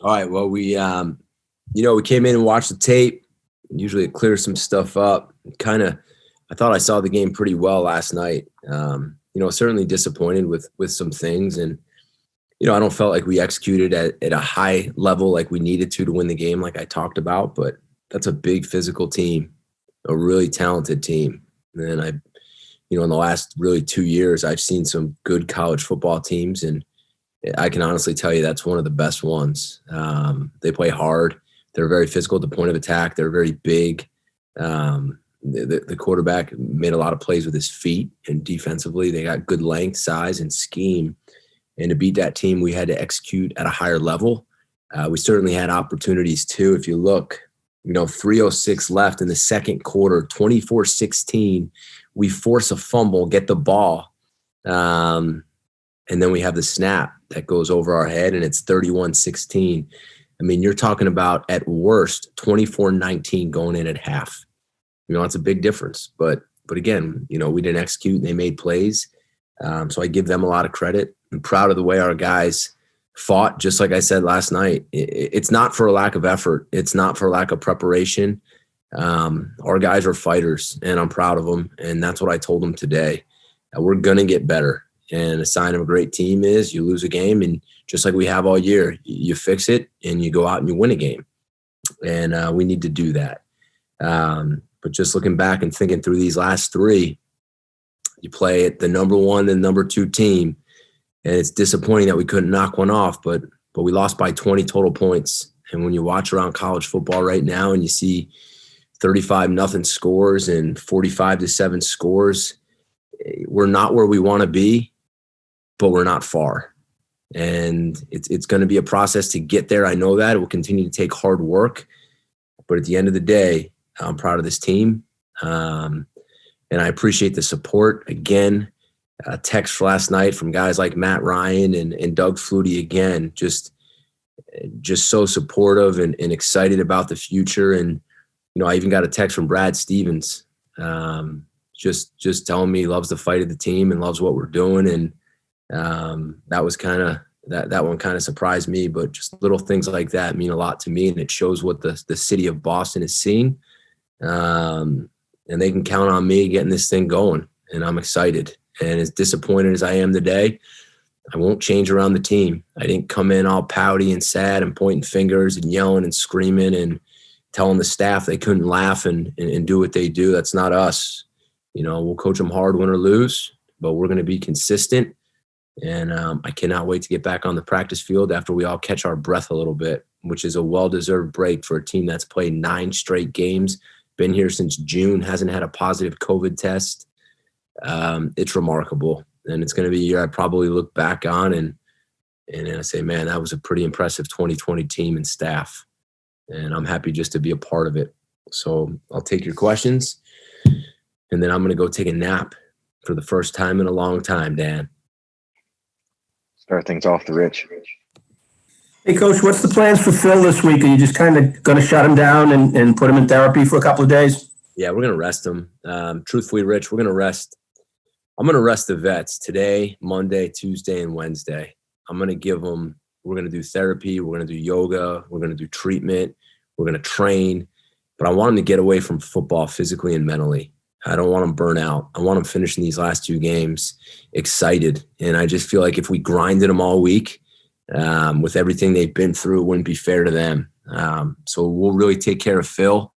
All right. Well, we came in and watched the tape. Usually it clears some stuff up. I thought I saw the game pretty well last night. Certainly disappointed with some things. And, I don't felt like we executed at a high level like we needed to win the game like I talked about. But that's a big physical team, a really talented team. And in the last really 2 years, I've seen some good college football teams, and I can honestly tell you that's one of the best ones. They play hard. They're very physical at the point of attack. They're very big. The quarterback made a lot of plays with his feet, and defensively they got good length, size, and scheme. And to beat that team, we had to execute at a higher level. We certainly had opportunities too. If you look, 3:06 left in the second quarter, 24-16. We force a fumble, get the ball. And then we have the snap that goes over our head, and it's 31-16. I mean, you're talking about, at worst, 24-19 going in at half. It's a big difference. But again, we didn't execute, and they made plays. So I give them a lot of credit. I'm proud of the way our guys fought, just like I said last night. It's not for a lack of effort. It's not for lack of preparation. Our guys are fighters, and I'm proud of them. And that's what I told them today. We're going to get better. And a sign of a great team is you lose a game, and just like we have all year, you fix it and you go out and you win a game. And we need to do that. But just looking back and thinking through these last three, you play at the number 1 and number 2 team, and it's disappointing that we couldn't knock one off, but we lost by 20 total points. And when you watch around college football right now and you see 35-0 scores and 45-7 scores, we're not where we want to be, but we're not far. And it's going to be a process to get there. I know that. It will continue to take hard work. But at the end of the day, I'm proud of this team. And I appreciate the support. Again, a text last night from guys like Matt Ryan and Doug Flutie, again, just so supportive and excited about the future. And, I even got a text from Brad Stevens, just telling me he loves the fight of the team and loves what we're doing. And that was that one kind of surprised me, but just little things like that mean a lot to me. And it shows what the city of Boston is seeing. And they can count on me getting this thing going, and I'm excited. And as disappointed as I am today, I won't change around the team. I didn't come in all pouty and sad and pointing fingers and yelling and screaming and telling the staff they couldn't laugh and do what they do. That's not us. We'll coach them hard, win or lose, but we're going to be consistent. And I cannot wait to get back on the practice field after we all catch our breath a little bit, which is a well-deserved break for a team that's played 9 straight games, been here since June, hasn't had a positive COVID test. It's remarkable. And it's going to be a year I probably look back on and I say, man, that was a pretty impressive 2020 team and staff. And I'm happy just to be a part of it. So I'll take your questions, and then I'm going to go take a nap for the first time in a long time, Dan. Start things off to Rich. Hey, Coach, what's the plans for Phil this week? Are you just kind of going to shut him down and put him in therapy for a couple of days? Yeah, we're going to rest him. Truthfully, Rich, I'm going to rest the vets today, Monday, Tuesday, and Wednesday. I'm going to give them, we're going to do therapy. We're going to do yoga. We're going to do treatment. We're going to train. But I want them to get away from football physically and mentally. I don't want them burn out. I want them finishing these last 2 games excited. And I just feel like if we grinded them all week with everything they've been through, it wouldn't be fair to them. So we'll really take care of Phil.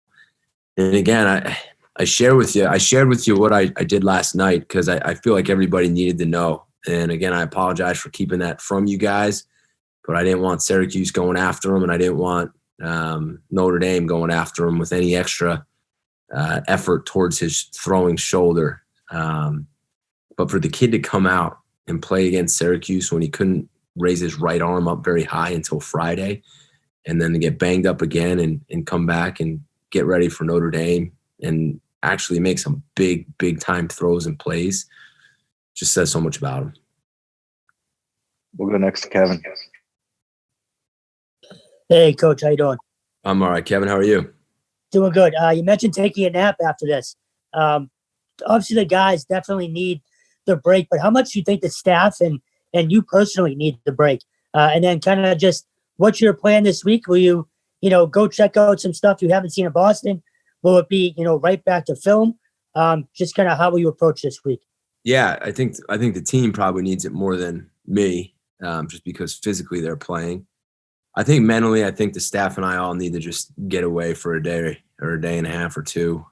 And again, I shared with you what I did last night because I feel like everybody needed to know. And again, I apologize for keeping that from you guys, but I didn't want Syracuse going after him, and I didn't want Notre Dame going after him with any extra effort towards his throwing shoulder. But for the kid to come out and play against Syracuse when he couldn't raise his right arm up very high until Friday, and then to get banged up again and come back and get ready for Notre Dame and actually make some big time throws and plays, just says so much about him. We'll go next to Kevin. Hey, Coach, how you doing? I'm all right, Kevin. How are you? Doing good. You mentioned taking a nap after this. Obviously, the guys definitely need the break, but how much do you think the staff and you personally need the break? And then kind of just what's your plan this week? Will you, go check out some stuff you haven't seen in Boston? Will it be, right back to film? Just kind of how will you approach this week? Yeah, I think the team probably needs it more than me, just because physically they're playing. I think mentally, I think the staff and I all need to just get away for a day or a day and a half or two,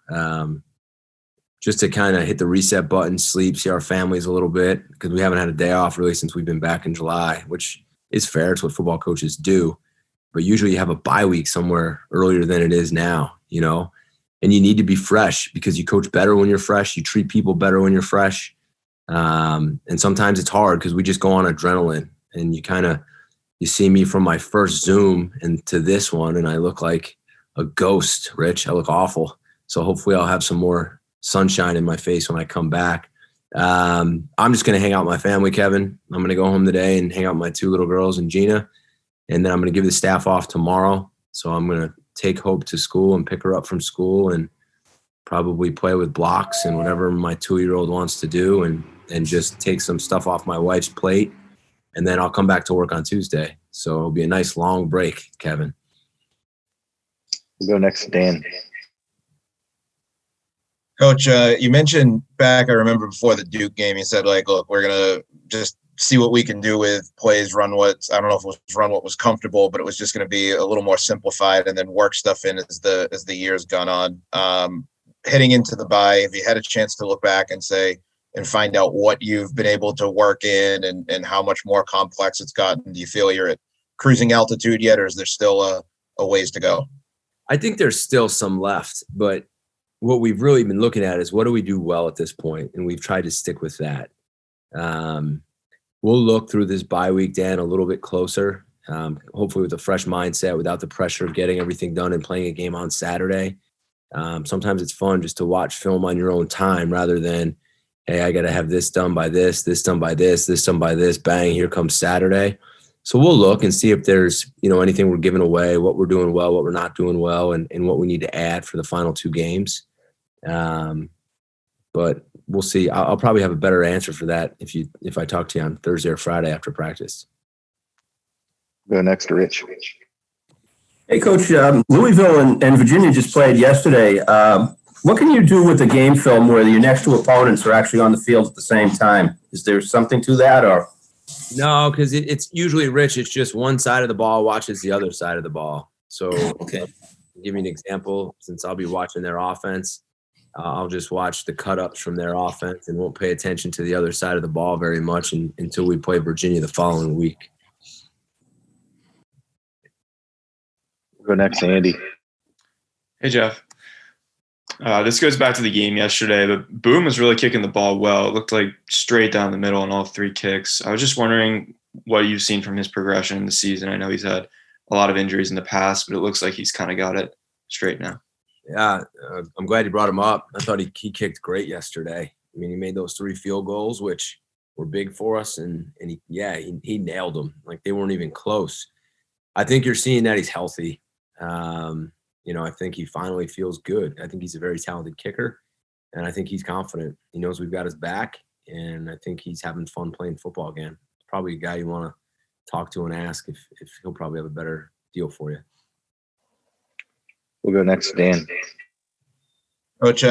just to kind of hit the reset button, sleep, see our families a little bit, because we haven't had a day off really since we've been back in July, which is fair. It's what football coaches do. But usually you have a bye week somewhere earlier than it is now, and you need to be fresh because you coach better when you're fresh. You treat people better when you're fresh. And sometimes it's hard because we just go on adrenaline, and you see me from my first Zoom and to this one, and I look like a ghost, Rich. I look awful. So hopefully I'll have some more sunshine in my face when I come back. I'm just going to hang out with my family, Kevin. I'm going to go home today and hang out with my 2 little girls and Gina. And then I'm going to give the staff off tomorrow. So I'm going to take Hope to school and pick her up from school and probably play with blocks and whatever my 2-year-old wants to do, and just take some stuff off my wife's plate. And then I'll come back to work on Tuesday. So it'll be a nice long break, Kevin. We'll go next to Dan. Coach, you mentioned back, I remember before the Duke game, you said, look, we're going to just see what we can do with plays, I don't know if it was run what was comfortable, but it was just going to be a little more simplified and then work stuff in as the year's gone on. Heading into the bye, have you had a chance to look back and find out what you've been able to work in and how much more complex it's gotten? Do you feel you're at cruising altitude yet, or is there still a ways to go? I think there's still some left, but what we've really been looking at is what do we do well at this point, and we've tried to stick with that. We'll look through this bye week, Dan, a little bit closer, hopefully with a fresh mindset, without the pressure of getting everything done and playing a game on Saturday. Sometimes it's fun just to watch film on your own time rather than, hey, I got to have this done by this done by this done by this, bang, here comes Saturday. So we'll look and see if there's, anything we're giving away, what we're doing well, what we're not doing well, and what we need to add for the final 2 games. But we'll see. I'll probably have a better answer for that if I talk to you on Thursday or Friday after practice. Go next to Rich. Hey, Coach, Louisville and Virginia just played yesterday. What can you do with the game film where your next 2 opponents are actually on the field at the same time? Is there something to that, or? No, because it's usually, Rich, it's just one side of the ball watches the other side of the ball. So Okay. I'll give you an example. Since I'll be watching their offense, I'll just watch the cut-ups from their offense and won't pay attention to the other side of the ball very much until we play Virginia the following week. We'll go next to Andy. Hey, Jeff. This goes back to the game yesterday, but Boom was really kicking the ball well. It looked like straight down the middle on all 3 kicks. I was just wondering what you've seen from his progression in the season. I know he's had a lot of injuries in the past, but it looks like he's kind of got it straight now. Yeah, I'm glad you brought him up. I thought he kicked great yesterday. I mean, he made those 3 field goals, which were big for us, and he nailed them. Like, they weren't even close. I think you're seeing that he's healthy. I think he finally feels good. I think he's a very talented kicker, and I think he's confident. He knows we've got his back, and I think he's having fun playing football again. Probably a guy you want to talk to and ask if he'll probably have a better deal for you. We'll go next to Dan. Coach,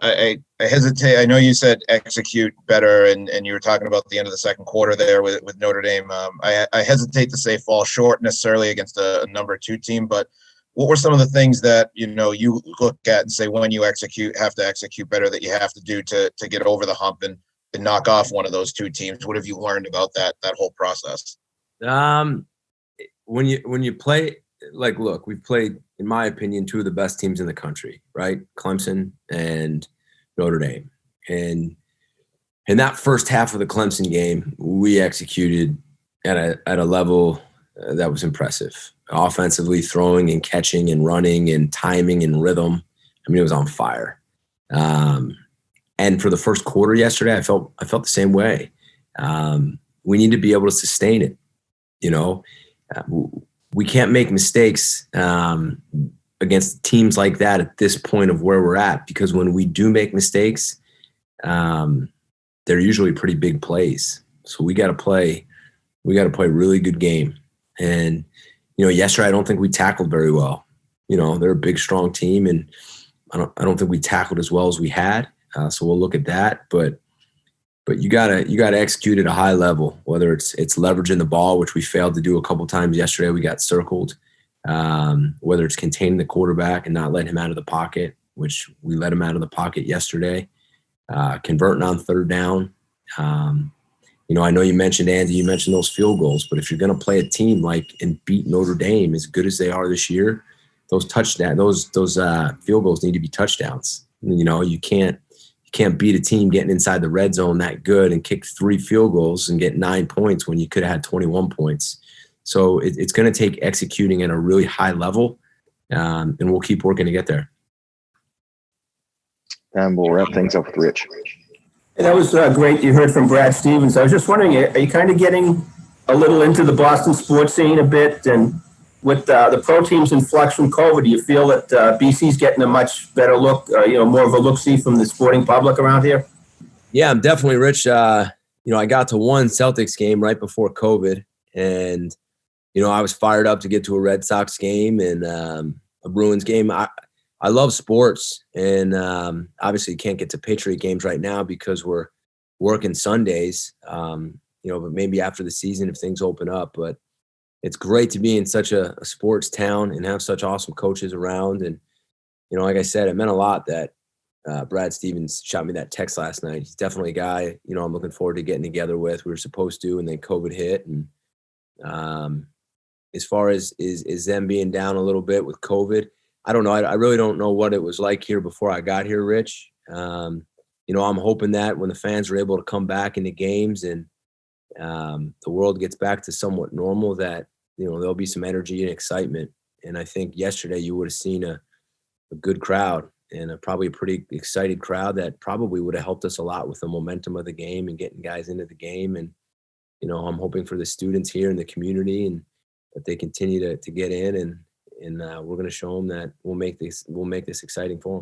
I hesitate. I know you said execute better, and you were talking about the end of the second quarter there with Notre Dame. I hesitate to say fall short necessarily against a number 2 team, but what were some of the things that, you look at and say when you have to execute better, that you have to do to get over the hump and knock off one of those 2 teams? What have you learned about that whole process? When you play, look, we've played, in my opinion, 2 of the best teams in the country, right? Clemson and Notre Dame. And in that first half of the Clemson game, we executed at a level that was impressive. Offensively, throwing and catching and running and timing and rhythm. I mean, it was on fire. And for the first quarter yesterday, I felt the same way. We need to be able to sustain it. We can't make mistakes against teams like that at this point of where we're at, because when we do make mistakes, they're usually pretty big plays. So we got to play a really good game. And yesterday I don't think we tackled very well. They're a big, strong team, and I don't think we tackled as well as we had. So we'll look at that, but you gotta execute at a high level. Whether it's leveraging the ball, which we failed to do a couple times yesterday, we got circled. Whether it's containing the quarterback and not letting him out of the pocket, which we let him out of the pocket yesterday. Converting on third down. I know you mentioned, Andy, you mentioned those field goals, but if you're going to play a team and beat Notre Dame as good as they are this year, those field goals need to be touchdowns. You can't beat a team getting inside the red zone that good and kick 3 field goals and get 9 points when you could have had 21 points. So it's going to take executing at a really high level, and we'll keep working to get there. And we'll wrap things up with Rich. Hey, that was great. You heard from Brad Stevens. I was just wondering, are you kind of getting a little into the Boston sports scene a bit? And with the pro teams in flux from COVID, do you feel that BC's getting a much better look, more of a look-see from the sporting public around here? Yeah, I'm definitely, Rich. I got to one Celtics game right before COVID, and I was fired up to get to a Red Sox game and a Bruins game. I love sports, and obviously can't get to Patriot games right now because we're working Sundays, but maybe after the season if things open up. But it's great to be in such a sports town and have such awesome coaches around. And, like I said, it meant a lot that Brad Stevens shot me that text last night. He's definitely a guy, I'm looking forward to getting together with. We were supposed to, and then COVID hit. And as far as is them being down a little bit with COVID, I don't know. I really don't know what it was like here before I got here, Rich. I'm hoping that when the fans are able to come back into games and the world gets back to somewhat normal, that, there'll be some energy and excitement. And I think yesterday you would have seen a good crowd and probably a pretty excited crowd that probably would have helped us a lot with the momentum of the game and getting guys into the game. And, I'm hoping for the students here in the community and that they continue to get in and we're going to show them that we'll make this exciting for them.